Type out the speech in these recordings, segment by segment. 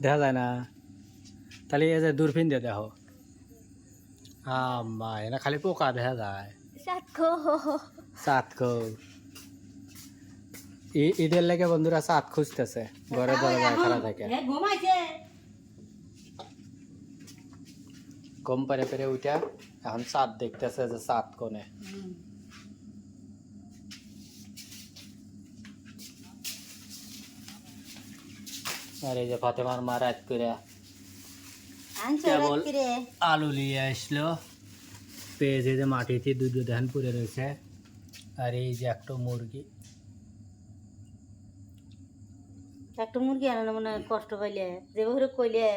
দেখা যায় না তাহলে এই যে দূরবীন দিয়ে দেখো মা এনা খালি পোকা দেখা যায় সাতকো ঈদের লেগে বন্ধুরা সাত খুঁজতেছে ঘরে দরজা খারাপ থাকে কম পেরে পেরে উঠা এখন সাত দেখতেছে যে সাত কোনে আর এই যে ফাতেমার মা রাত করে কেবল আলু নিয়ে আসলো পেঁয়াজে যে মাটিতে দুধ ধান পরে রয়েছে আর এই যে একটা মুরগি আনানো মনে কষ্ট পাইলে যে ওরে কইলে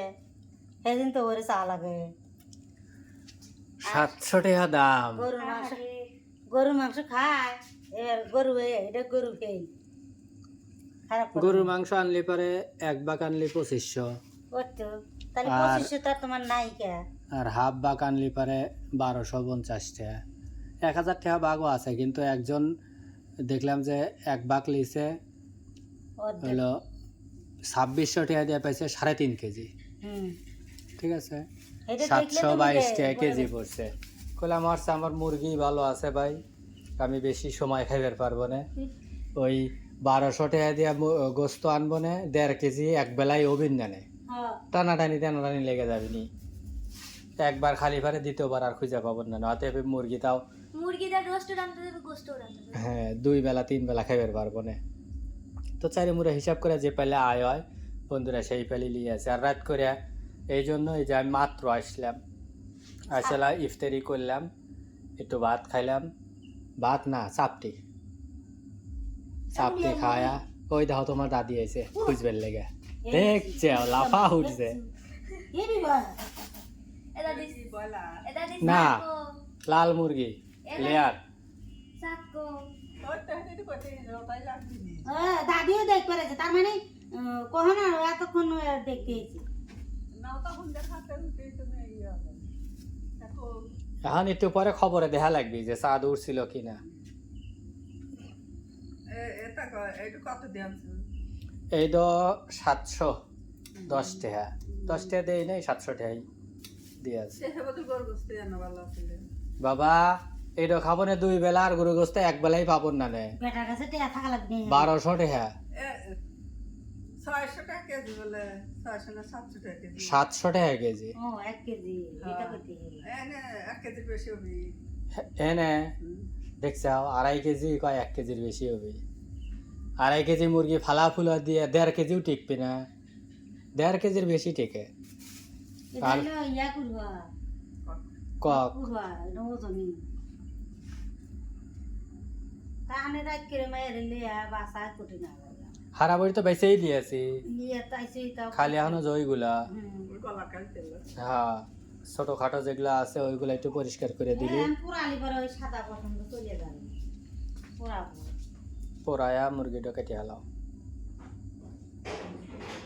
সেদিন তো ওরে চা লাগে 700 টাকা দাম গরুর মাংস খায় এবার গরু খেয়ে গরুর মাংস আনলে পরে এক বাক আনলে 2500 তাহলে 2500 তো তোমার নাই কে আর হাফ বাক আনলে পরে 1250 টাকা 1000 টাকা বাগও আছে কিন্তু একজন দেখলাম যে এক বাক লিছে হলো 2600 টাকা দিয়ে পাইছে 3.5 কেজি ঠিক আছে 722 টাকা কেজি পড়ছে কইলাম আমার মুরগি ভালো আছে ভাই আমি বেশি সময় খাইবার পারবো না ওই 1200 টাকা দিয়ে গোস্ত আনবো না 1.5 কেজি এক বেলায় ওবিন জানে টানাটানি লেগে যাবে নি একবার খালি পারে দ্বিতীয়বার আর খুঁজে পাবো না অতএব মুরগিটাও হ্যাঁ 2 বেলা 3 বেলা খাইবার পারবো না তো চারি মুড়ে হিসাব করে যে পেলে আয় হয় বন্ধুরা সেই পেলে নিয়ে আছে আর রাত করে এই জন্য এই যে আমি মাত্র আসলাম আসলে ইফতারি করলাম একটু ভাত খাইলাম ভাত না চাপটি খায়া ওই দেখো তোমার দাদি এসে খুঁজবের লেগে দেখছে লাফা উঠছে না লাল মুরগি লেয়ার দাদিও দেখ পেরেছে তার মানে কখন আর এতক্ষণ দেখতে এখন একটু পরে খবরে দেখা লাগবে যে চাঁদ উঠছিল কিনা এই তো 710 টাকা 10 টাকা দেই নাই 700 টাকাই দিয়ে আছে বাবা এইটা খাবো না 2 বেলা আর গরু গোস্ত এক বেলাই পাবো না নে 1200 টাকা 600 টাকা কেজি বলে 600 না 700 টাকা কেজি 700 টাকা কেজি 1 কেজি এটা কত এনে 1 কেজি বেশি হবে এনে দেখছো 2.5 কেজি কয় 1 কেজির বেশি হবে 2.5 কেজি মুরগি ফালা ফুলা দিয়ে 1.5 কেজিও টিকবে না 1.5 কেজির বেশি টিকে আর ইয়া করবা করবা নজনি কানে রাত করে মায়ের লিয়া বাসা কোটি না হারাবড়ি তো বেঁচেই দিয়েছি লিয়া তাইছে তাও খালি এখনো জয়গুলা হ্যাঁ ছোটখাটো যেগুলো আছে ওইগুলো একটু পরিষ্কার করে দিলি পুরালি পরে ওই সাদা পছন্দ চলে যাবে পুরা পোড়ায়া মুরগিটা কেটে হালাও